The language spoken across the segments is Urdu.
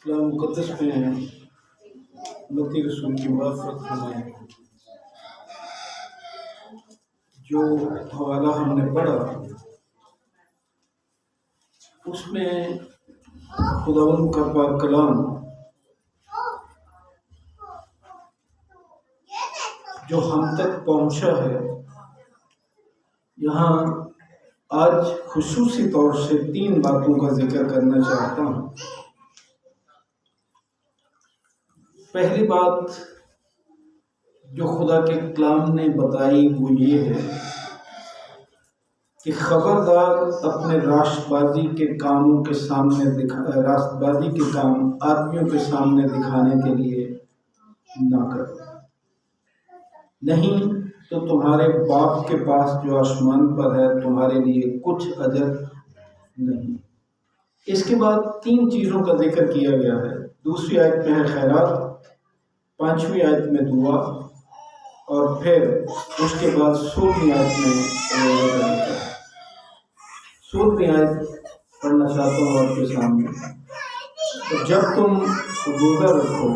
کلام مقدس میں امتی رسول کی موافقت فرمائے۔ جو حوالہ ہم نے پڑھا اس میں خداوند کا پاک کلام جو ہم تک پہنچا ہے، یہاں آج خصوصی طور سے 3 باتوں کا ذکر کرنا چاہتا ہوں۔ پہلی بات جو خدا کے کلام نے بتائی وہ یہ ہے کہ خبردار اپنے راست بازی کے کاموں کے سامنے راست بازی کے کام آدمیوں کے سامنے دکھانے کے لیے نہ کرو، نہیں تو تمہارے باپ کے پاس جو آسمان پر ہے تمہارے لیے کچھ اجر نہیں۔ اس کے بعد 3 چیزوں کا ذکر کیا گیا ہے۔ دوسری آیت میں ہے خیرات، 5ویں آیت میں دعا، اور پھر اس کے بعد 16ویں آیت میں روزے کا ذکر ہے۔ 16ویں آیت پڑھنا چاہتا ہوں آپ کے سامنے۔ تو جب تم روزہ رکھو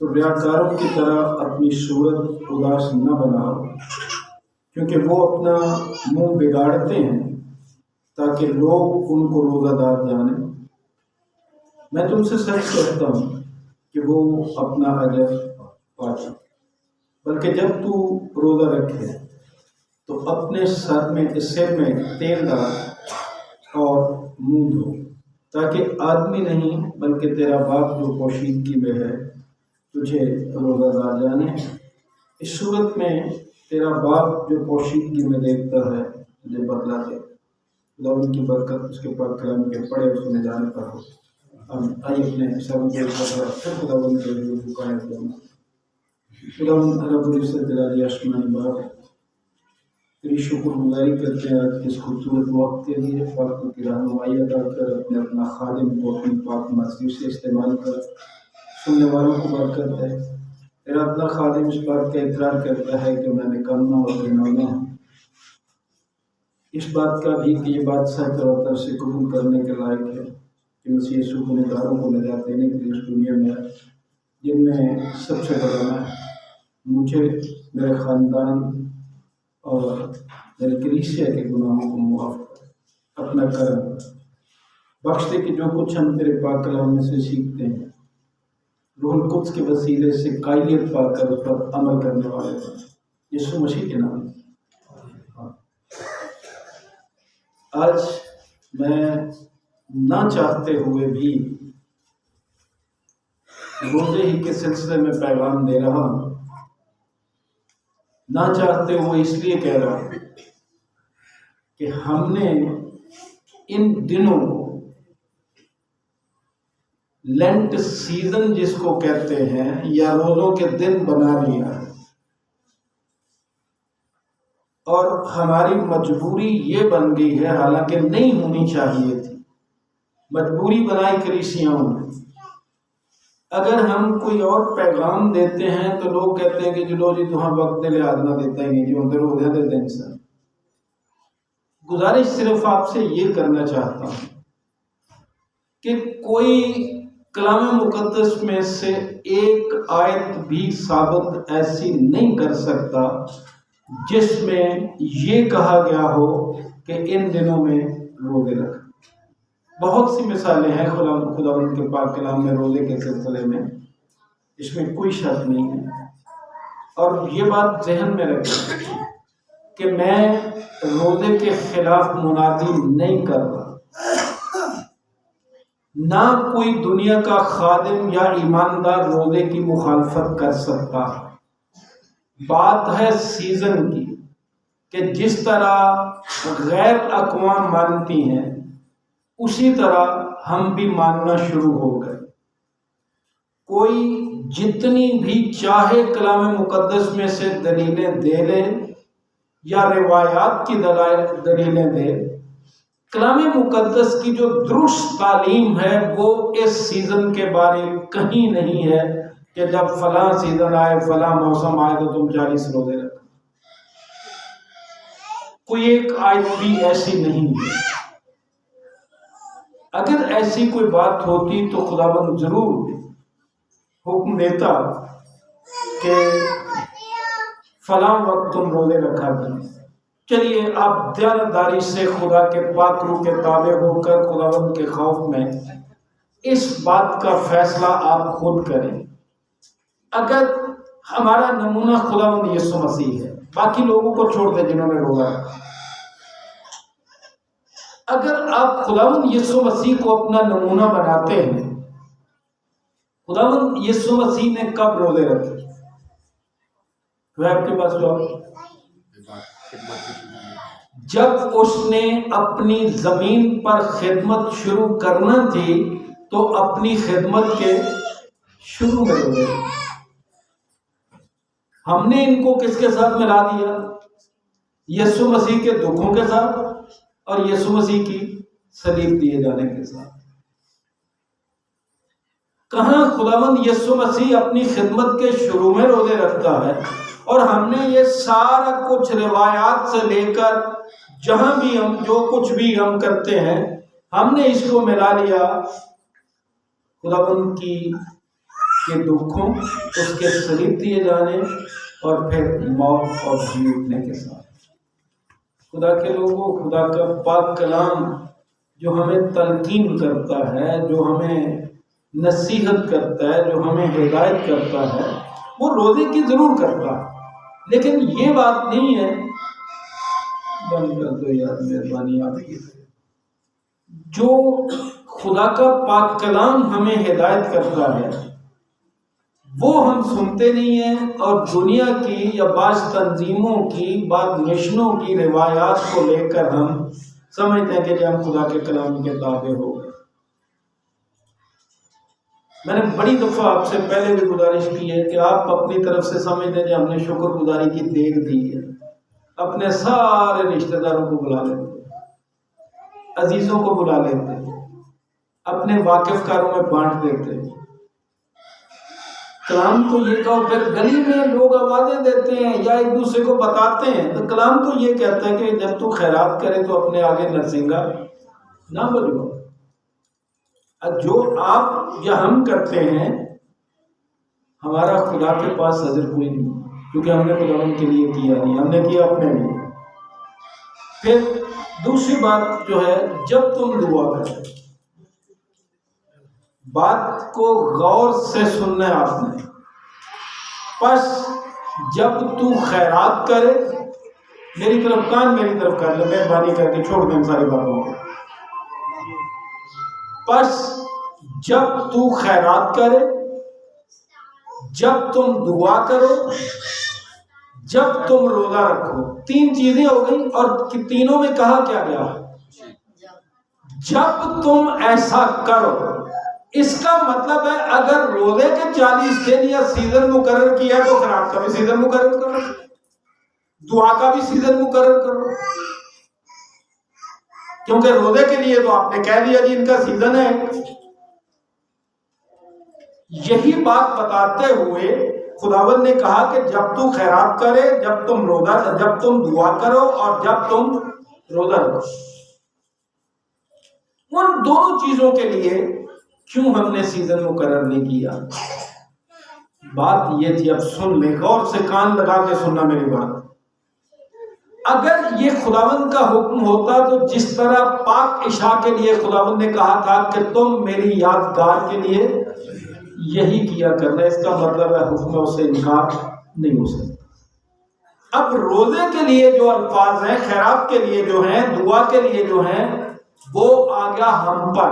تو ریاکاروں کی طرح اپنی صورت اداس نہ بناؤ، کیونکہ وہ اپنا منہ بگاڑتے ہیں تاکہ لوگ ان کو روزہ دار جانیں۔ میں تم سے سچ کہتا ہوں کہ وہ اپنا اجر پائے۔ بلکہ جب تو روزہ رکھے تو اپنے سر میں تیل ڈال اور منہ دھو، تاکہ آدمی نہیں بلکہ تیرا باپ جو پوشیدگی میں ہے تجھے روزہ دار جانے۔ اس صورت میں تیرا باپ جو پوشیدگی میں دیکھتا ہے تجھے بدلا دے۔ خدا ان کی برکت اس کے پاک کلام کے پڑھے اور سنے جانے پر ہو۔ ہم آئیے اپنے سروں کے اوپر پھر خدا ان کے حضور جھکائیں دونوں۔ خدا رب العزت جلالی آسمانی باپ، تیری شکر گزاری کرتے ہیں آج اس خوبصورت وقت کے لیے۔ پاک کی رہنمائی عطا کر، اپنا خادم کو اپنی پاک مرضی سے استعمال کر، سننے والوں کو برکت ہے۔ تیرا اپنا خادم اس بات کا اقرار کرتا ہے کہ میں نکما اور بینانا ہوں، اس بات کا بھی کہ یہ بات سچ اور طرف سے قبول کرنے کے لائق ہے کہ مسیح یسوع گنہگاروں کو نجات دینے کے لیے اس دنیا میں آئے، جن میں سب سے بڑا میں، مجھے، میرے خاندان اور میرے کلیسیا کے گناہوں کو معاف کر، اپنا کرم بخش دے کہ جو کچھ ہم تیرے پاک کلام میں سے سیکھتے ہیں روح القدس کے وسیلے سے قائلیت پا کر اس پر عمل کرنے والے ہیں، یسوع مسیح کے نام۔ آج میں نہ چاہتے ہوئے بھی روزے ہی کے سلسلے میں پیغام دے رہا ہوں۔ نہ چاہتے ہوئے اس لیے کہہ رہا ہوں کہ ہم نے ان دنوں کو لینٹ سیزن جس کو کہتے ہیں یا روزوں کے دن بنا لیا ہے، اور ہماری مجبوری یہ بن گئی ہے، حالانکہ نہیں ہونی چاہیے تھی، مجبوری بنائی کلیسیاؤں نے۔ اگر ہم کوئی اور پیغام دیتے ہیں تو لوگ کہتے ہیں کہ چلو جی تو ہم وقت دے لحاظ نہ دیتا ہی نہیں، جو اندر ہو جاتے دن سے۔ گزارش صرف آپ سے یہ کرنا چاہتا ہوں کہ کوئی کلام مقدس میں سے ایک آیت بھی ثابت ایسی نہیں کر سکتا جس میں یہ کہا گیا ہو کہ ان دنوں میں روزے رکھ۔ بہت سی مثالیں ہیں خدا ان کے پاک کلام میں روزے کے سلسلے میں، اس میں کوئی شک نہیں ہے۔ اور یہ بات ذہن میں رکھیں کہ میں روزے کے خلاف منادی نہیں کر رہا، نہ کوئی دنیا کا خادم یا ایماندار روزے کی مخالفت کر سکتا۔ بات ہے سیزن کی کہ جس طرح غیر اقوام مانتی ہیں اسی طرح ہم بھی ماننا شروع ہو گئے۔ کوئی جتنی بھی چاہے کلام مقدس میں سے دلیلیں دے لے یا روایات کی دلیلیں دے، کلام مقدس کی جو درست تعلیم ہے وہ اس سیزن کے بارے کہیں نہیں ہے کہ جب فلاں سیزن آئے، فلاں موسم آئے تو تم 40 روزے رکھو۔ کوئی ایک آیت بھی ایسی نہیں ہے۔ اگر ایسی کوئی بات ہوتی تو خداوند ضرور حکم دیتا کہ فلاں وقت تم روزے رکھا کریں۔ چلیے آپ دیانتداری سے خدا کے پاک روح کے تابع ہو کر خداوند کے خوف میں اس بات کا فیصلہ آپ خود کریں۔ اگر ہمارا نمونہ خداوند یسوع مسیح ہے، باقی لوگوں کو چھوڑ دیں جنہوں نے روزہ رکھا، اگر آپ خداوند یسوع مسیح کو اپنا نمونہ بناتے ہیں، خداوند یسوع مسیح نے کب روزے رکھے؟ آپ کے پاس جواب؟ جب اس نے اپنی زمین پر خدمت شروع کرنا تھی تو اپنی خدمت کے شروع میں روزے رکھے۔ ہم نے ان کو کس کے ساتھ ملا دیا؟ یسوع مسیح کے دکھوں کے ساتھ اور یسوع مسیح کی صلیب دیے جانے کے ساتھ۔ کہاں خداوند یسوع مسیح اپنی خدمت کے شروع میں روزے رکھتا ہے، اور ہم نے یہ سارا کچھ روایات سے لے کر جہاں بھی ہم جو کچھ بھی ہم کرتے ہیں، ہم نے اس کو ملا لیا خداوند کے دکھوں، اس کے صلیب دیے جانے اور پھر موت اور جی اٹھنے کے ساتھ۔ خدا کے لوگوں، خدا کا پاک کلام جو ہمیں تلقین کرتا ہے، جو ہمیں نصیحت کرتا ہے، جو ہمیں ہدایت کرتا ہے، وہ روزے کی ضرور کرتا ہے، لیکن یہ بات نہیں ہے بند کر دو یار مہربانی آپ کی، جو خدا کا پاک کلام ہمیں ہدایت کرتا ہے وہ ہم سنتے نہیں ہیں، اور دنیا کی یا بعض تنظیموں کی، بعض مشنوں کی روایات کو لے کر ہم سمجھتے ہیں کہ ہم خدا کے کلام کے تابع ہو گئے۔ میں نے بڑی دفعہ آپ سے پہلے بھی گزارش کی ہے کہ آپ اپنی طرف سے سمجھتے ہیں کہ ہم نے شکر گزاری کی دیگ دی ہے، اپنے سارے رشتہ داروں کو بلا لیتے، عزیزوں کو بلا لیتے، اپنے واقف کاروں میں بانٹ دیتے۔ کلام تو یہ کہو، پھر گلی میں لوگ آوازیں دیتے ہیں یا ایک دوسرے کو بتاتے ہیں، تو کلام تو یہ کہتا ہے کہ جب تو خیرات کرے تو اپنے آگے نرسنگا نہ بجو۔ جو آپ یا ہم کرتے ہیں، ہمارا خدا کے پاس اجر کوئی نہیں، کیونکہ ہم نے خداوند کے لیے کیا نہیں، ہم نے کیا اپنے لیے۔ پھر دوسری بات جو ہے، جب تم دعا کرو، بات کو غور سے سننا ہے آپ نے، پس جب تو خیرات کرے، میری طرف کان میری طرف کر لے، مہربانی کر کے چھوڑ دیں ساری باتوں کو۔ پس جب تو خیرات کرے، جب تم دعا کرو، جب تم روزہ رکھو، تین چیزیں ہو گئی، اور تینوں میں کہا کیا گیا؟ جب تم ایسا کرو۔ اس کا مطلب ہے اگر روزے کے 40 دن یا سیزن مقرر کیا تو خیرات کا بھی سیزن مقرر کرو، دعا کا بھی سیزن مقرر کرو، کیونکہ روزے کے لیے تو آپ نے کہہ دیا جی ان کا سیزن ہے۔ یہی بات بتاتے ہوئے خداوند نے کہا کہ جب تو خیرات کرے، جب تم دعا کرو، اور جب تم روزہ رکھو۔ ان دونوں چیزوں کے لیے کیوں ہم نے سیزن مقرر نہیں کیا؟ بات یہ تھی، اب سن لیں، غور سے کان لگا کے سننا میری بات۔ اگر یہ خداوند کا حکم ہوتا تو جس طرح پاک عشاء کے لیے خداوند نے کہا تھا کہ تم میری یادگار کے لیے یہی کیا کرنا، اس کا مطلب ہے حکم اس سے انکار نہیں ہو سکتا۔ اب روزے کے لیے جو الفاظ ہیں، خیرات کے لیے جو ہیں، دعا کے لیے جو ہیں، وہ آ گیا ہم پر۔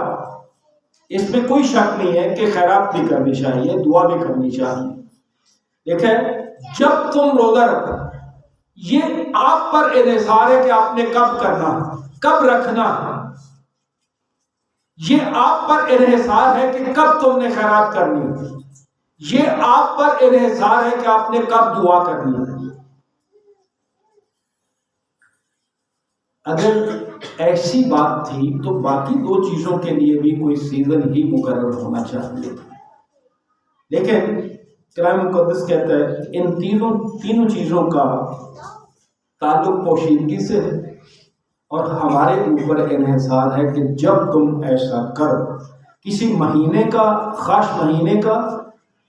اس میں کوئی شک نہیں ہے کہ خیرات بھی کرنی چاہیے، دعا بھی کرنی چاہیے۔ دیکھیں، جب تم روزہ رکھو، یہ آپ پر انحصار ہے کہ آپ نے کب کرنا، کب رکھنا۔ یہ آپ پر انحصار ہے کہ کب تم نے خیرات کرنی، یہ آپ پر انحصار ہے کہ آپ نے کب دعا کرنی ہے۔ اگر ایسی بات تھی تو باقی دو چیزوں کے لیے بھی کوئی سیزن ہی مقرر ہونا چاہیے، لیکن کلام مقدس کہتا ہے ان تینوں چیزوں کا تعلق پوشیدگی سے ہے۔ اور ہمارے اوپر انحصار ہے کہ جب تم ایسا کرو، کسی مہینے کا، خاص مہینے کا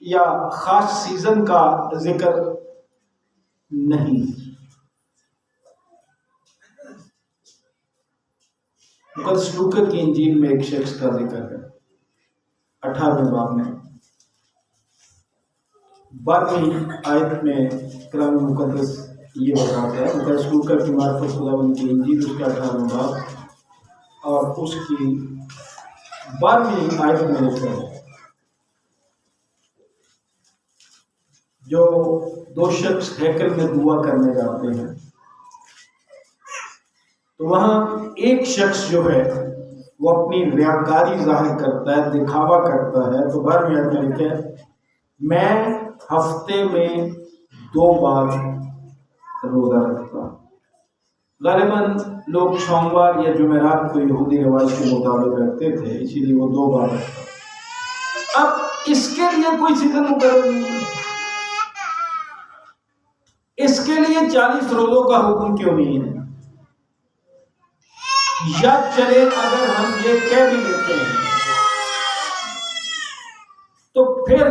یا خاص سیزن کا ذکر نہیں۔ مقدس لوکا کی انجیل میں ایک شخص کا ذکر ہے 18ویں باب میں، 12ویں آیت میں کلام مقدس یہ بتاتا ہے، مقدس لوکا کی معرفت خداوند کی انجیل اس کا 18واں باب اور اس کی 12ویں آیت میں لکھا ہے، جو دو شخص ہیکل میں دعا کرنے جاتے ہیں تو وہاں ایک شخص جو ہے وہ اپنی ریاکاری ظاہر کرتا ہے، دکھاوا کرتا ہے، تو 12ویں آیت میں لکھا ہے، میں ہفتے میں 2 بار روزہ رکھتا ہوں۔ غالباً لوگ سوموار یا جمعرات کو یہودی رواج کے مطابق رکھتے تھے، اسی لیے وہ 2 بار رکھتا۔ اب اس کے لیے کوئی سیزن مقرر نہیں ہے، اس کے لیے 40 روزوں کا حکم کیوں نہیں ہے؟ یا چلے اگر ہم یہ کہہ بھی لیتے ہیں تو پھر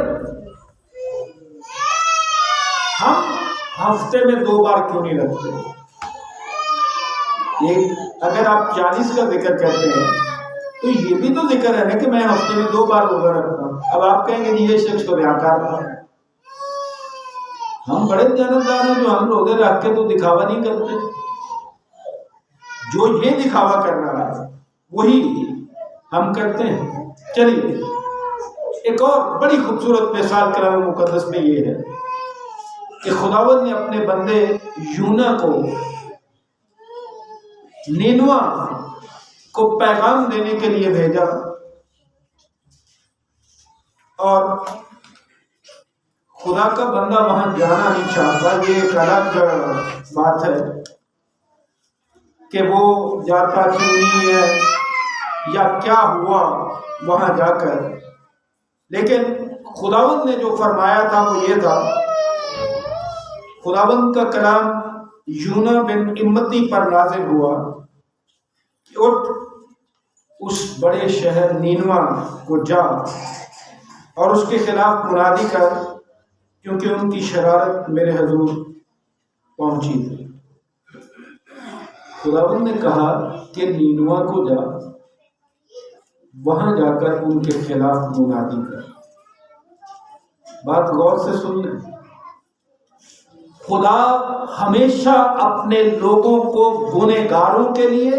ہم ہفتے میں 2 بار کیوں نہیں رکھتے؟ اگر آپ 40 کا ذکر کرتے ہیں تو یہ بھی تو ذکر ہے نا کہ میں ہفتے میں 2 بار روزہ رکھتا ہوں۔ اب آپ کہیں گے یہ شخص تو ریاکار تھا، ہم بڑے دیانتدار ہیں جو ہم روزے رکھ کے تو دکھاوا نہیں کرتے، جو یہ دکھاوا کر رہا ہے وہی ہم کرتے ہیں۔ چلیے ایک اور بڑی خوبصورت مثال کلام مقدس میں یہ ہے کہ خداوند نے اپنے بندے یونا کو نینوا کو پیغام دینے کے لیے بھیجا، اور خدا کا بندہ وہاں جانا نہیں چاہتا۔ یہ ایک الگ بات ہے کہ وہ جاتا کیوں نہیں ہے یا کیا ہوا وہاں جا کر، لیکن خداوند نے جو فرمایا تھا وہ یہ تھا، خداوند کا کلام یونا بن امتی پر نازل ہوا کہ اٹھ اس بڑے شہر نینوا کو جا اور اس کے خلاف منادی کر، کیونکہ ان کی شرارت میرے حضور پہنچی تھی۔ خداوند نے کہا کہ نینوا کو جا، وہاں جا کر ان کے خلاف منادی کر۔ بات غور سے سن لیں، خدا ہمیشہ اپنے لوگوں کو گنہگاروں کے لیے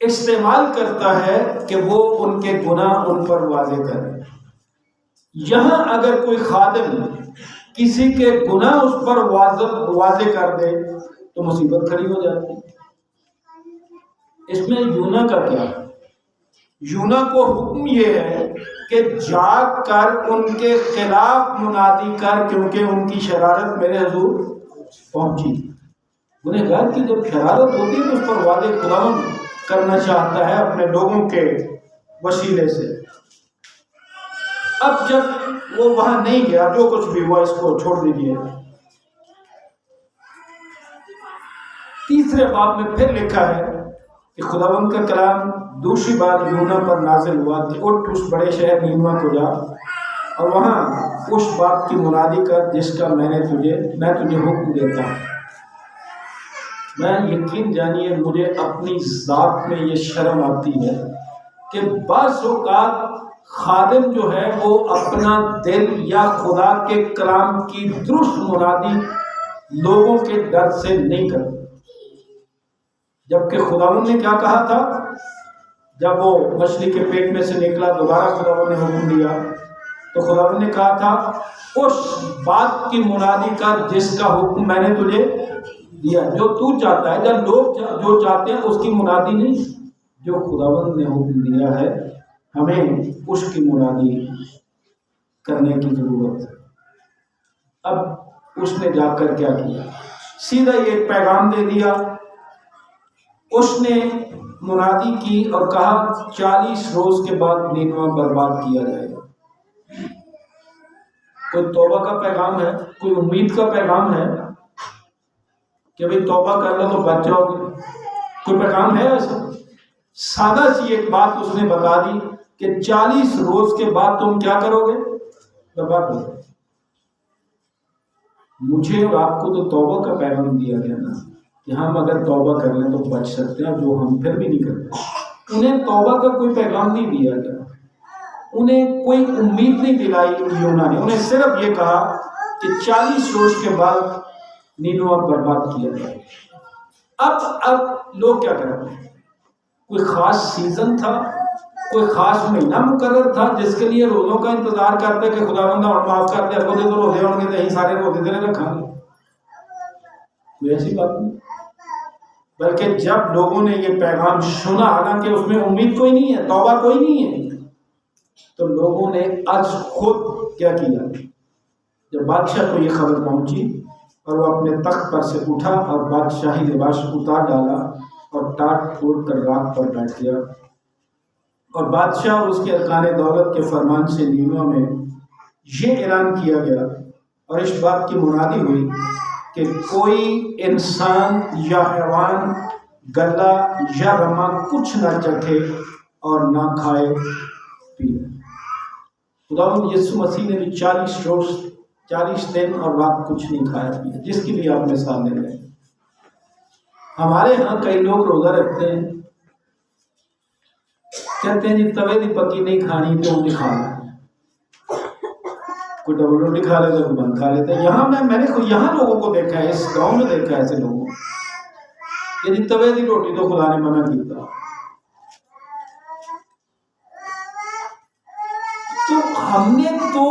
استعمال کرتا ہے کہ وہ ان کے گناہ ان پر واضح کرے۔ یہاں اگر کوئی خادم کسی کے گناہ اس پر واضح کر دے تو مصیبت کھڑی ہو جاتی ہے۔ اس میں یونا کا کیا ہے؟ یونا کو حکم یہ ہے کہ جاگ کر ان کے خلاف منادی کر، کیونکہ ان کی شرارت میرے حضور پہنچی۔ گنہگار کی جب شرارت ہوتی ہے تو اس پر واضح خداوند کرنا چاہتا ہے اپنے لوگوں کے وسیلے سے۔ اب جب وہ وہاں نہیں گیا، جو کچھ بھی ہوا اس کو چھوڑ دیجیے۔ 3 باب میں پھر لکھا ہے کہ خداوند کا کلام دوسری بار یونا پر نازل ہوا کہ اٹھ اس بڑے شہر نینوا کو جا اور وہاں اس بات کی منادی کر جس کا میں تجھے حکم دیتا ہوں۔ میں یقین جانیے مجھے اپنی ذات میں یہ شرم آتی ہے کہ بعض اوقات خادم جو ہے وہ اپنا دل یا خدا کے کلام کی درست منادی لوگوں کے ڈر سے نہیں کرتا، جبکہ خداوند نے کیا کہا تھا؟ جب وہ مچھلی کے پیٹ میں سے نکلا، دوبارہ خداوند نے حکم دیا تو خداوند نے کہا تھا اس بات کی منادی کا جس کا حکم میں نے تجھے دیا۔ جو تو چاہتا ہے، جب لوگ جو چاہتے ہیں اس کی منادی نہیں، جو خداوند نے حکم دیا ہے ہمیں اس کی منادی کرنے کی ضرورت ہے۔ اب اس نے جا کر کیا کیا؟ سیدھا یہ پیغام دے دیا، اس نے منادی کی اور کہا 40 روز کے بعد نینوا برباد کیا جائے گا۔ کوئی توبہ کا پیغام ہے، کوئی امید کا پیغام ہے۔ کہ بھئی توبہ کر لو تو بچ جاؤ گے؟ کوئی پیغام ہے ایسا؟ سادہ سی ایک بات اس نے بتا دی کہ 40 روز کے بعد تم کیا کرو گے؟ برباد ہو گئے۔ مجھے اور آپ کو تو توبہ کا پیغام دیا گیا نا کہ ہم اگر توبہ کر لیں تو بچ سکتے ہیں، جو ہم پھر بھی نہیں کرتے۔ انہیں توبہ کا کوئی پیغام نہیں دیا گیا، انہیں کوئی امید نہیں دلائی یونا نے، انہیں صرف یہ کہا کہ 40 روز کے بعد نینوے برباد کیا جائے۔ اب لوگ کیا کرتے ہیں؟ کوئی خاص سیزن تھا، کوئی خاص مہینہ مقرر تھا جس کے لیے روزوں کا انتظار کرتے کہ خدا بندہ اور معاف کر دے، اگلے تو روزے ہوں گے تو یہی سارے روزے دے رکھا گے؟ کوئی ایسی بات نہیں۔ بلکہ جب لوگوں نے یہ پیغام سنا، حالانکہ اس میں امید کوئی نہیں ہے، توبہ کوئی نہیں ہے، تو لوگوں نے از خود کیا کیا؟ جب بادشاہ کو یہ خبر پہنچی اور وہ اپنے تخت پر سے اٹھا اور بادشاہی لباس اتار ڈالا اور ٹاٹ پھوڑ کر راکھ پر بیٹھ گیا، اور بادشاہ اور اس کے ارکان دولت کے فرمان سے نینوے میں یہ اعلان کیا گیا اور اس بات کی منادی ہوئی کہ کوئی انسان یا حیوان گلا یا رما کچھ نہ چکھے اور نہ کھائے پیے۔ خداوند یسوع مسیح نے بھی 40 روز 40 دن اور رات کچھ نہیں کھایا پیا، جس کی بھی آپ مثال لے رہے ہیں۔ ہمارے ہاں کئی لوگ روزہ رکھتے ہیں، کہتے ہیں جی توے دی پکی نہیں کھانی تو نہیں کھانا، کوئی ڈبل روٹی کھا لیتا ہے، کوئی بند کھا لیتا ہے۔ یہاں میں نے یہاں لوگوں کو دیکھا ہے، اس گاؤں میں دیکھا ہے ایسے لوگوں کہ جی توے دی روٹی تو خدا نے منع کیتا۔ تو ہم نے تو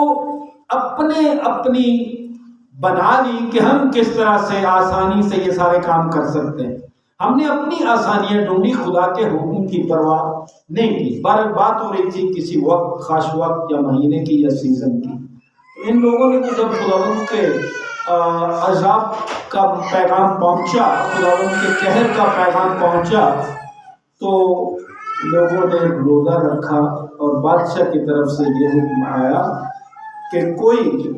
اپنی بنا لی کہ ہم کس طرح سے آسانی سے یہ سارے کام کر سکتے ہیں۔ ہم نے اپنی آسانیاں ڈھونڈی، خدا کے حکم کی پرواہ نہیں کی۔ بات ہو رہی تھی کسی وقت، خاص وقت یا مہینے کی یا سیزن کی۔ ان لوگوں نے جب خداوند کے عذاب کا پیغام پہنچا، خداوند کے قہر کا پیغام پہنچا، تو لوگوں نے روزہ رکھا اور بادشاہ کی طرف سے یہ حکم آیا کہ کوئی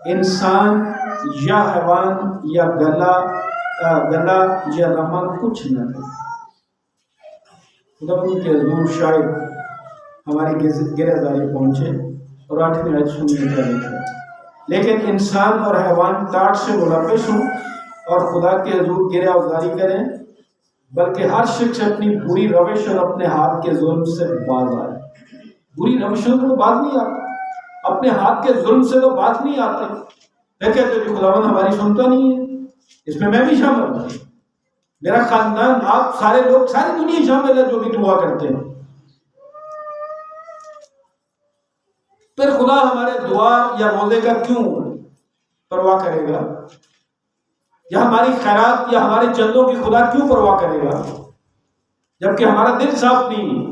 انسان یا حیوان یا گلا یا رما کچھ نہ کرے۔ خداوند کے حضور شاید ہماری گرہداری پہنچے اور 8ویں آیت سننے کا لکھا ہے، لیکن انسان اور حیوان ٹاٹ سے ملوث ہوں اور خدا کے حضور گرہ آزاری کریں، بلکہ ہر شخص اپنی بری روش اور اپنے ہاتھ کے ظلم سے باز آئے۔ بری روشوں سے تو باز نہیں آتے، اپنے ہاتھ کے ظلم سے تو باز نہیں آتے۔ میں کہتے ہیں کہ خداوند ہماری سنتا نہیں ہے، اس میں بھی شامل ہوں، میرا خاندان، آپ سارے لوگ، ساری دنیا شامل ہے جو بھی دعا کرتے ہیں۔ پھر خدا ہمارے دعا یا روزے کا کیوں پرواہ کرے گا؟ یا ہماری خیرات یا ہمارے چندوں کی خدا کیوں پرواہ کرے گا جبکہ ہمارا دل صاف نہیں ہے؟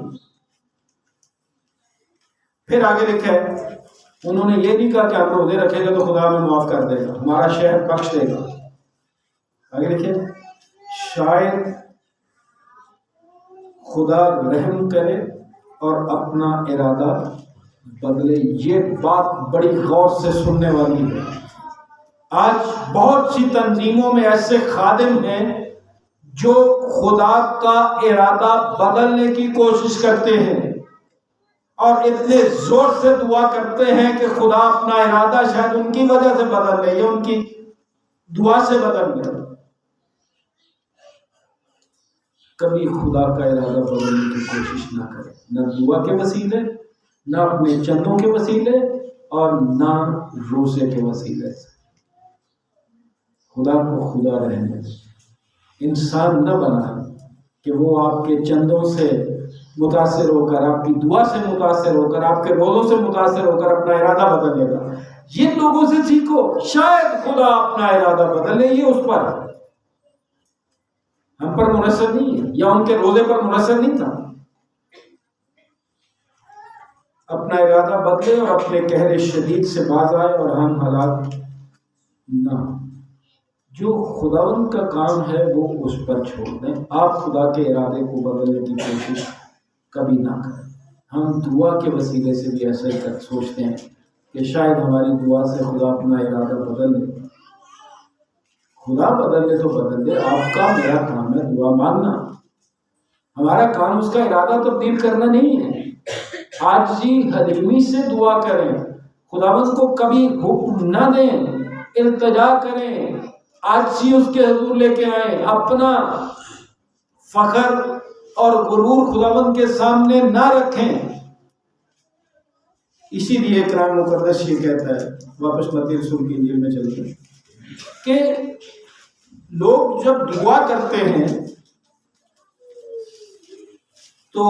پھر آگے لکھا ہے، انہوں نے یہ نہیں کہا کہ ہم روزے رکھیں گے تو خدا ہمیں معاف کر دے گا، ہمارا شہر بخش دے گا۔ آگے لکھے، شاید خدا رحم کرے اور اپنا ارادہ بدلے۔ یہ بات بڑی غور سے سننے والی ہے۔ آج بہت سی تنظیموں میں ایسے خادم ہیں جو خدا کا ارادہ بدلنے کی کوشش کرتے ہیں اور اتنے زور سے دعا کرتے ہیں کہ خدا اپنا ارادہ شاید ان کی وجہ سے بدل لے یا ان کی دعا سے بدل لے۔ کبھی خدا کا ارادہ بدلنے کی کوشش نہ کرے، نہ دعا کے وسیلے، نہ اپنے چندوں کے وسیلے اور نہ روزے کے وسیلے سے۔ خدا کو خدا رہنے دے، انسان نہ بنا کہ وہ آپ کے چندوں سے متاثر ہو کر، آپ کی دعا سے متاثر ہو کر، آپ کے روزوں سے متاثر ہو کر اپنا ارادہ بدل لے گا۔ یہ لوگوں سے سیکھو، شاید خدا اپنا ارادہ بدل لے، یہ اس پر ہم پر منحصر نہیں ہے یا ان کے روزے پر منحصر نہیں تھا۔ اپنا ارادہ بدلے اور اپنے قہر شدید سے باز آئے اور ہم ہلاک نہ ہوں۔ جو خداوند کا کام ہے وہ اس پر چھوڑ دیں، آپ خدا کے ارادے کو بدلنے کی کوشش کبھی نہ کریں۔ ہم دعا کے وسیلے سے بھی ایسا ہی سوچتے ہیں کہ شاید ہماری دعا سے خدا اپنا ارادہ بدل لے۔ خدا بدل لے تو بدل دے، آپ کا میرا کام ہے دعا مانگنا، ہمارا کام اس کا ارادہ تبدیل کرنا نہیں ہے۔ عاجزی حلیمی سے دعا کریں، خداوند کو کبھی حکم نہ دیں، التجا کریں، عاجزی اس کے حضور لے کے آئیں، اپنا فخر اور غرور خداوند کے سامنے نہ رکھیں۔ اسی لیے قرآن مقدس یہ کہتا ہے، واپس متی رسول کی انجیل میں چلتے ہیں، کہ لوگ جب دعا کرتے ہیں تو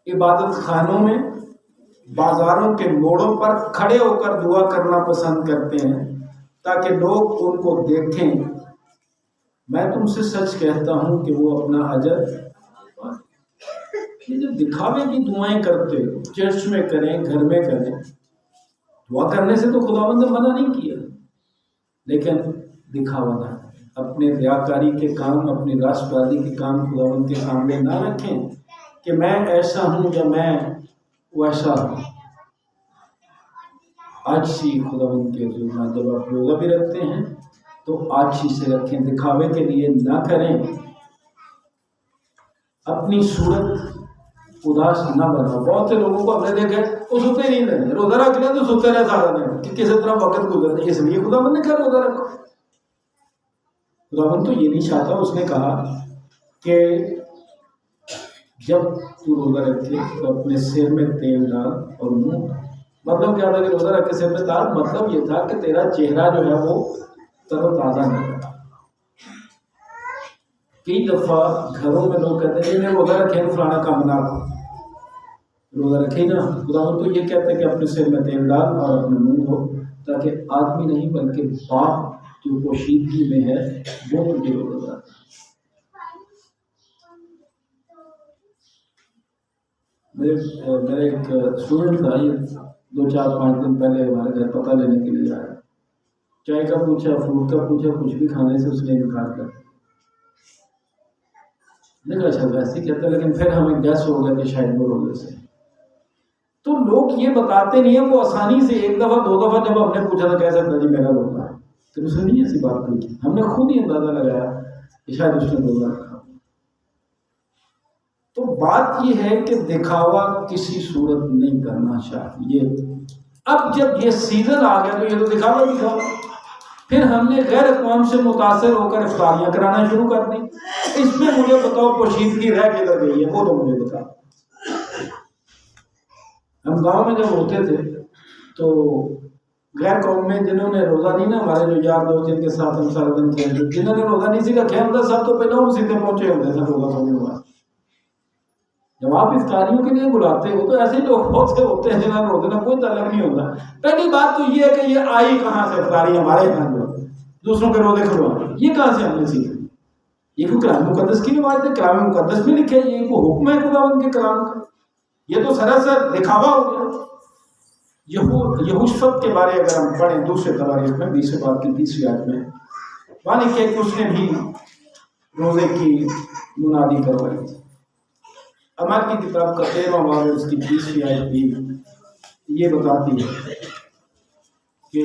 عبادت خانوں میں، بازاروں کے موڑوں پر کھڑے ہو کر دعا کرنا پسند کرتے ہیں تاکہ لوگ ان کو دیکھیں۔ میں تم سے سچ کہتا ہوں کہ وہ اپنا اجر پائیں۔ یہ جو دکھاوے کی دعائیں کرتے ہو، چرچ میں کریں، گھر میں کریں، دعا کرنے سے تو خداوند نے منع نہیں کیا، لیکن دکھاوا نہ کریں، اپنے ریاکاری کے کام، اپنی راست بازی کے کام خداوند کے سامنے نہ رکھیں کہ میں ایسا ہوں یا میں ویسا ہوں۔ عاجزی خداوند کے حضور میں، جب آپ روزہ بھی رکھتے ہیں تو عاجزی سے رکھیں، دکھاوے کے لیے نہ کریں، اپنی صورت اداس نہ بناؤ۔ بہت سے لوگوں کو ہم نے دیکھا ہے وہ سوتے نہیں رہے، روزہ رکھ لیں تو سوتے رہے سارا دن کہ کسی طرح وقت گزرتے، اس لیے خداوند نے کہا روزہ رکھو۔ خداوند تو یہ نہیں چاہتا، اس نے کہا کہ جب تو روزہ رکھے تو اپنے سر میں تیل ڈال اور منہ، مطلب کیا تھا کہ روزہ رکھ کے سر میں ڈال، مطلب یہ تھا کہ تیرا چہرہ جو ہے وہ تر و تازہ نہیں رہا۔ کئی دفعہ گھروں میں لوگ کہتے ہیں روزہ رکھے فلانا کام نہ کرو، روزہ رکھے نا، خداوند تو یہ کہتا ہے کہ اپنے سر میں تیل ڈال اور اپنے منہ دھو، تاکہ آدمی نہیں بلکہ باپ جو پوشیدگی میں ہے وہ تجھے روزہ رکھے۔ میرے ایک اسٹوڈنٹ تھا، یہ 2-4-5 دن پہلے ہمارے گھر پتہ لینے کے لیے آیا، چائے کا پوچھا، فروٹ کا پوچھا، کچھ بھی کھانے سے اس نے انکار کر دیا۔ میں نے کہا اچھا ویسے ہی کہتا ہے، لیکن پھر ہمیں گیس ہو گیا کہ شاید وہ روزے سے۔ تو لوگ یہ بتاتے نہیں ہیں، وہ آسانی سے 1 دفعہ 2 دفعہ جب ہم نے پوچھا تو کہہ سکتا جی میرا روزہ ہے، پھر اس نے نہیں ایسی بات نہیں کی، ہم نے خود ہی اندازہ لگایا کہ شاید اس نے روزہ رکھا۔ تو بات یہ ہے کہ دکھاوا کسی صورت نہیں کرنا چاہیے۔ اب جب یہ سیزن آ گیا تو یہ تو دکھاوا دکھاوا، پھر ہم نے غیر اقوام سے متاثر ہو کر افطاریاں کرانا شروع کر دی۔ اس میں مجھے بتاؤ پوشیدگی رہ کدھر گئی ہے، وہ تو مجھے بتاؤ۔ ہم گاؤں میں جب ہوتے تھے تو غیر قوم میں جنہوں نے روزہ نہیں نا، ہمارے جو یار دوست جن کے ساتھ ہم سارا دن کھیلتے، جنہوں نے روزہ نہیں سی رکھا ہوتا سب تو پہلے ہم سیدھے پہنچے ہوتے تھے روزہ کھولنے کے بعد۔ جب آپ افطاریوں کے لیے بلاتے ہو تو ایسے لوگ بہت سے ہوتے ہیں جنہوں نے روزے کا کوئی تعلق نہیں ہوتا۔ پہلی بات تو یہ ہے کہ یہ آئی کہاں سے افطاری ہمارے یہاں جو دوسروں کے روزے کھلوانا، یہ کہاں سے ہم نے سیکھا؟ یہ کوئی کلام مقدس کی روایت ہے؟ کلام مقدس میں لکھے یہ کوئی حکم ہے خداوند کے کلام کا؟ یہ تو سراسر دکھاوا ہو گیا۔ یہوشفت کے بارے اگر ہم پڑھیں دوسرے تواریخ میں 20 باب کی 30 آیت میں، وہاں لکھے کہ اس نے بھی روزے کی منادی کروائی تھی۔ عمل کی کتاب کا 13واں باب اس کی 30 آیت بھی یہ بتاتی ہے کہ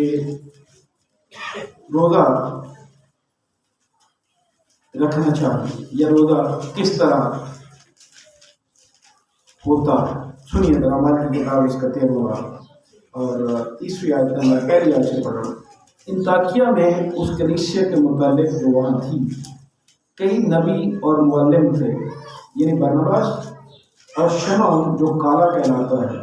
روزہ رکھنا چاہیے یا روزہ کس طرح ہوتا ہے۔ سنیے ذرا عمل کی کتاب اس کا 13واں باب اور 30 آیت میں، میں پہلی آیت سے پڑھ رہا ہوں۔ انطاکیہ میں اس کلیسیا کے متعلق جو وہاں تھی کئی نبی اور معلم تھے، یعنی برناباس اور شمعون جو کالا کہلاتا ہے،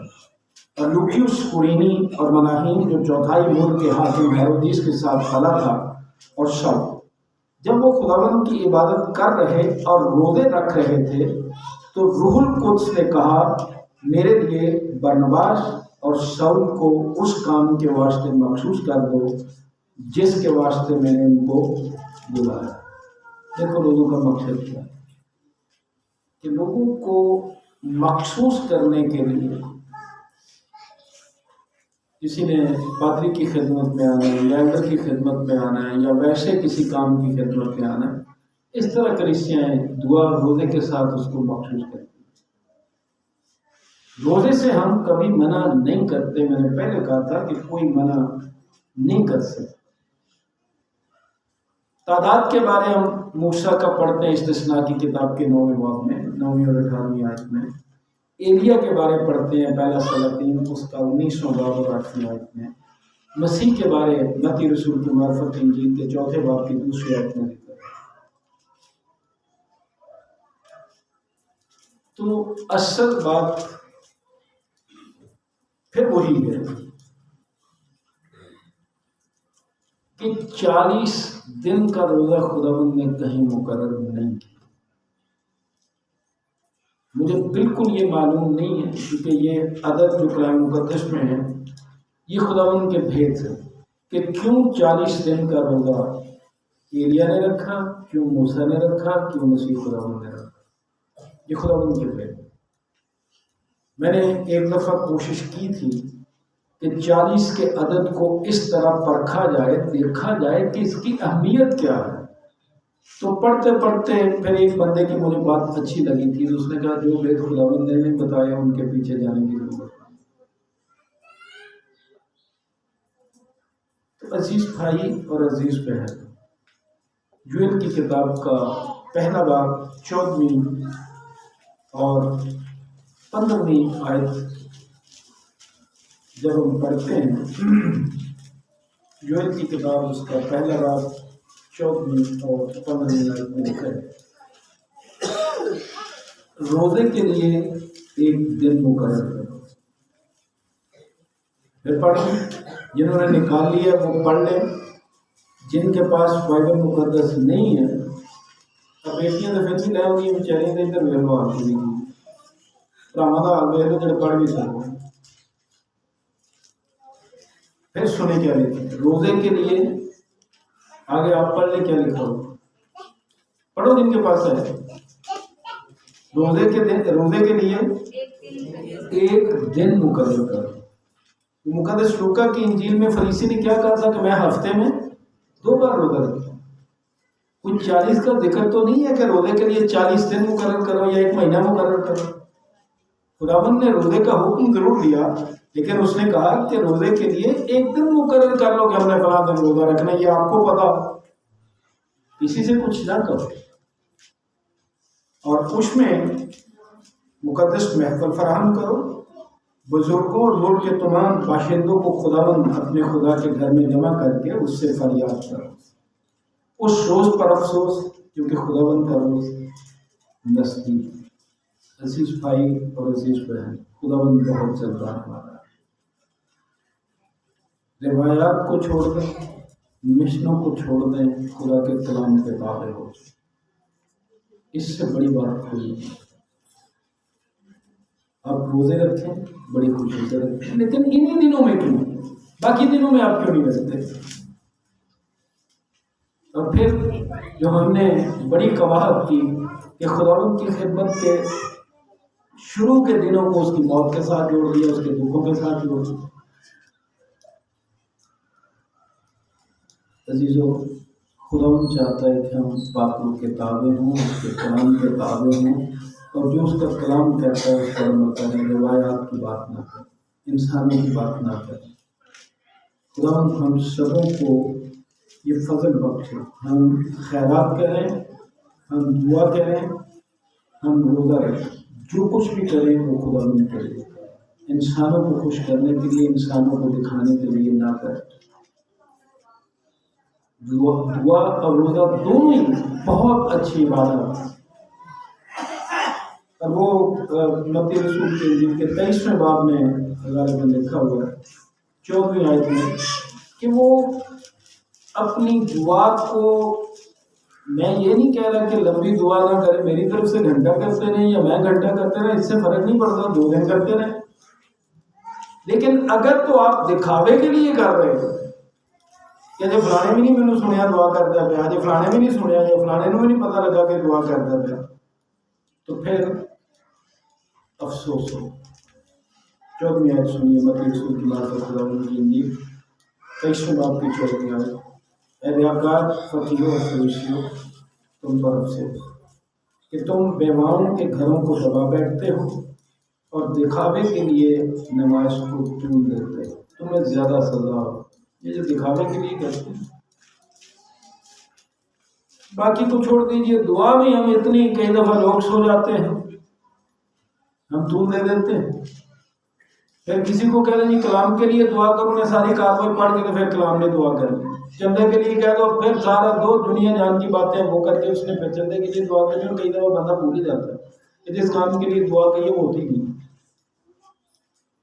اور لوکیوس قرینی اور مناہین جو چوتھائی ملک کے حاکم ہیرودیس کے ساتھ کھڑا تھا، اور شاؤل۔ جب وہ خداوند کی عبادت کر رہے اور روزے رکھ رہے تھے تو روح القدس نے کہا میرے لیے برناباس اور شاؤل کو اس کام کے واسطے مخصوص کر دو جس کے واسطے میں نے ان کو بلایا۔ دیکھو روزوں کا مقصد کیا ہے کہ لوگوں کو مخصوص کرنے کے لیے کسی نے پادری کی خدمت میں آنا ہے یا ایلڈر کی خدمت میں آنا ہے یا ویسے کسی کام کی خدمت میں آنا ہے، اس طرح کلیسیاں دعا روزے کے ساتھ اس کو مخصوص کرتی ہیں۔ روزے سے ہم کبھی منع نہیں کرتے، میں نے پہلے کہا تھا کہ کوئی منع نہیں کر سکتا، تعداد کے بارے ہم موسیٰ کا پڑھتے ہیں استثناء کی کتاب کے 9ویں باب میں 9ویں اور 18ویں آیت میں. ایلیا کے بارے پڑھتے ہیں پہلا سلاطین اس کا 19واں باب اور 8ویں آیت میں. مسیح کے بارے متی رسول کی معرفت انجیل کے 4تھے باب کی 2 آیت میں ذکر ہے. تو اصل بات پھر وہی ہے کہ 40 دن کا روزہ خداوند نے کہیں مقرر نہیں کیا. مجھے بالکل یہ معلوم نہیں ہے کیونکہ یہ عدد جو کلام مقدس میں ہے یہ خداوند کے بھید ہے کہ کیوں 40 دن کا روزہ ایلیا نے رکھا، کیوں موسیٰ نے رکھا، کیوں مسیح خداوند نے رکھا. یہ خداوند کے بھید. میں نے ایک دفعہ کوشش کی تھی کہ 40 کے عدد کو اس طرح پرکھا جائے، دیکھا جائے کہ اس کی اہمیت کیا ہے. تو پڑھتے پڑھتے پھر ایک بندے کی مجھے بات اچھی لگی تھی. اس نے کہا جو بید خداوند نے نہیں بتایا ان کے پیچھے جانے کی ضرورت نہیں. تو عزیز بھائی اور عزیز بہن، یوئیل کی کتاب کا پہلا باب 14ویں اور 15ویں آیت جب ہم پڑھتے ہیں، یوئیل کی کتاب اس کا پہلا باب 14ویں اور 15ویں آیت میں لکھا ہے روزے کے لیے ایک دن مقرر کرو. پھر پڑھیں، جنہوں نے نکال لیا وہ پڑھ لیں، جن کے پاس بائبل مقدس نہیں ہے اب بیٹیاں تو پھر بھی لے ہوئی بیچاریاں تو ادھر ویلو آتی نہیں پراواں کا حال ویلو جڑے پڑھ بھی سکتے. پھر سنیں کیا لکھا روزے کے لیے، آگے آپ پڑھ لیں کیا لکھا ہو، پڑھو جن کے پاس ہے. روزے کے لیے ایک دن مقرر کرو. مقدس لوکا کی انجیل میں فریسی نے کیا کہا تھا کہ میں ہفتے میں 2 بار روزہ رکھتا ہوں. کوئی 40 کا ذکر تو نہیں ہے کہ روزے کے لیے 40 دن مقرر کرو یا 1 مہینہ مقرر کرو. خداوند نے روزے کا حکم ضرور دیا لیکن اس نے کہا کہ روزے کے لیے ایک دن مقرر کر لو کہ ہم نے فلاں دن روزہ رکھنا ہے، یہ آپ کو پتا، کسی سے کچھ نہ کرو. اور اس میں مقدس محفل فراہم کرو. بزرگوں اور ملک کے تمام باشندوں کو خداوند اپنے خدا کے گھر میں جمع کر کے اس سے فریاد کرو. اس روز پر افسوس کیونکہ خداوند کا روز نزدیک ہے. عزیز بھائی اور عزیز بہن، خداوند بہت جلد آنے والا ہے. روایات کو چھوڑ دیں، مشنوں کو چھوڑ دیں، خدا کے کلام کے تابع ہو. اس سے بڑی بات کوئی نہیں. آپ روزے رکھیں، بڑی خوشی سے رکھیں، لیکن انہی دنوں میں کیوں، باقی دنوں میں آپ کیوں نہیں رکھتے؟ اور پھر جو ہم نے بڑی قباحت کی کہ خداوند کی خدمت کے شروع کے دنوں کو اس کی موت کے ساتھ جوڑ دیا، اس کے دکھوں کے ساتھ جوڑ دیا. عزیزو، خداوند چاہتا ہے کہ ہم پاکوں کے تابع ہوں، اس کے کلام کے تابع ہوں، اور جو اس کا کلام کہتا ہے اس پر عمل کریں. روایات کی بات نہ کریں، انسانوں کی بات نہ کریں. خداوند ہم سبوں کو یہ فضل بخشے. ہم خیرات کریں، ہم دعا کریں، ہم روزہ رکھیں، جو کچھ بھی کریں وہ خداوند کے لیے، انسانوں کو خوش کرنے کے لیے، انسانوں کو دکھانے کے لیے نہ کریں. دعا اور روزہ دونوں ہی بہت اچھی عبادت ہے. اور وہ متی رسول کے انجیل کے 23ویں باب میں غالباً لکھا ہوا ہے 14ویں آیت میں کہ وہ اپنی دعا کو، میں یہ نہیں کہہ رہا کہ لمبی دعا نہ کرے، میری طرف سے گھنٹہ کرتے رہیں یا میں گھنٹہ کرتے رہیں، اس سے فرق نہیں پڑتا، 2 دن کرتے رہیں. لیکن اگر تو آپ دکھاوے کے لیے کر رہے ہو کہ جی فلانے بھی نہیں مینوں سنیا دعا کرتا پیا، جی فلانے بھی نہیں سنیا، یا فلانے بھی نہیں پتا لگا کہ دعا کرتا پیا، تو پھر افسوس ہو. 14ویں آیت سنیے متی رسول کی معرفت خداوند کی انجیل 23ویں باب کی 14ویں آیت. اے ریاکار فقیروں اور فروشیوں، تم پر افسوس کہ تم بیواؤں کے گھروں کو دبا بیٹھتے ہو اور دکھاوے کے لیے نماز کو چن لیتے ہو. تمہیں زیادہ سزا ہو. یہ جو دکھاوے کے لیے کرتے ہیں، باقی کو چھوڑ دیجئے، دعا میں ہم اتنی کئی دفعہ لوگ سو جاتے ہیں، ہم طول دے دیتے ہیں، پھر کسی کو کہہ دیں جی کلام کے لیے دعا کرو، نے ساری کاروائی پڑھ کے تو پھر کلام نے دعا کر دی، چندے کے لیے کہہ دو، پھر سارا دو دنیا جان کی باتیں وہ کر کے اس نے پھر چندے کے لیے دعا کرنی، اور کئی دفعہ بندہ بھول ہی جاتا ہے کہ جس کام کے لیے دعا کی ہے وہ ہوتی نہیں۔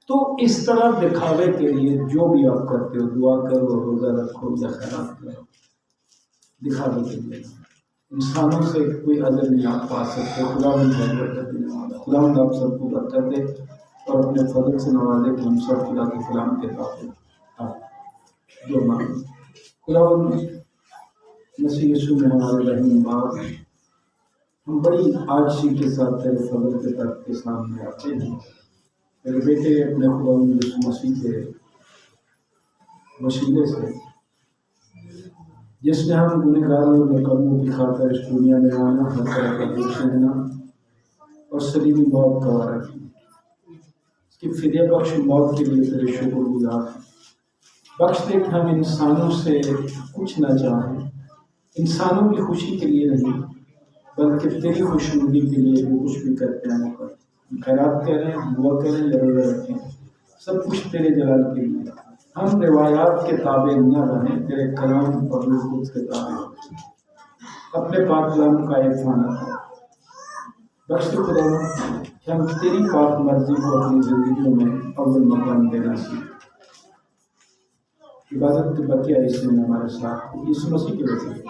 تو اس طرح دکھاوے کے لیے جو بھی آپ کرتے ہو، دعا کرو، روزہ رکھو یا خیرات کرو، دکھاوے کے لیے انسانوں سے کوئی اجر نہیں آپ پا سکتے۔ خدا خدا آپ سب کو برکت دے اور اپنے فضل سے نوازے کہ ہم سب خدا کے کلام کے تابع جو مانگے۔ خدا مسیح یسوع میں ہمارے رحیم باپ، ہم بڑی عاجزی کے ساتھ تیرے فضل کے تحت کے سامنے آتے ہیں، میرے بیٹے اپنے خدا یسوع مسیح کے وسیلے سے، جس نے ہم گنہگاروں اور نکموں کی خاطر اس دنیا میں آنا، ہر طرح کا دکھ سہنا اور صلیبی موت گوارا کی، اس کی فدیہ بخش موت کے لیے تیرے شکر گزار ہیں۔ بخش دے کہ ہم انسانوں سے کچھ نہ چاہیں، انسانوں کی خوشی کے لیے نہیں بلکہ تیری خوشنودی کے لیے جو کچھ بھی کرتے ہیں وہ خیرات کریں، دعا کریں یا روزہ رکھیں، سب کچھ تیرے جلال کے لیے۔ ہم روایات کے تابع نہ رہیں، تیرے کلام اور روح القدس کے تابع اپنے پاک کلام کا افانہ کریں۔ بخش خدا کہ ہم تیری پاک مرضی کو اپنی زندگیوں میں اول مقام دینا سیکھیں۔ عبادت کے بقیہ حصے میں ہمارے ساتھ یسوع مسیح کے وسیلے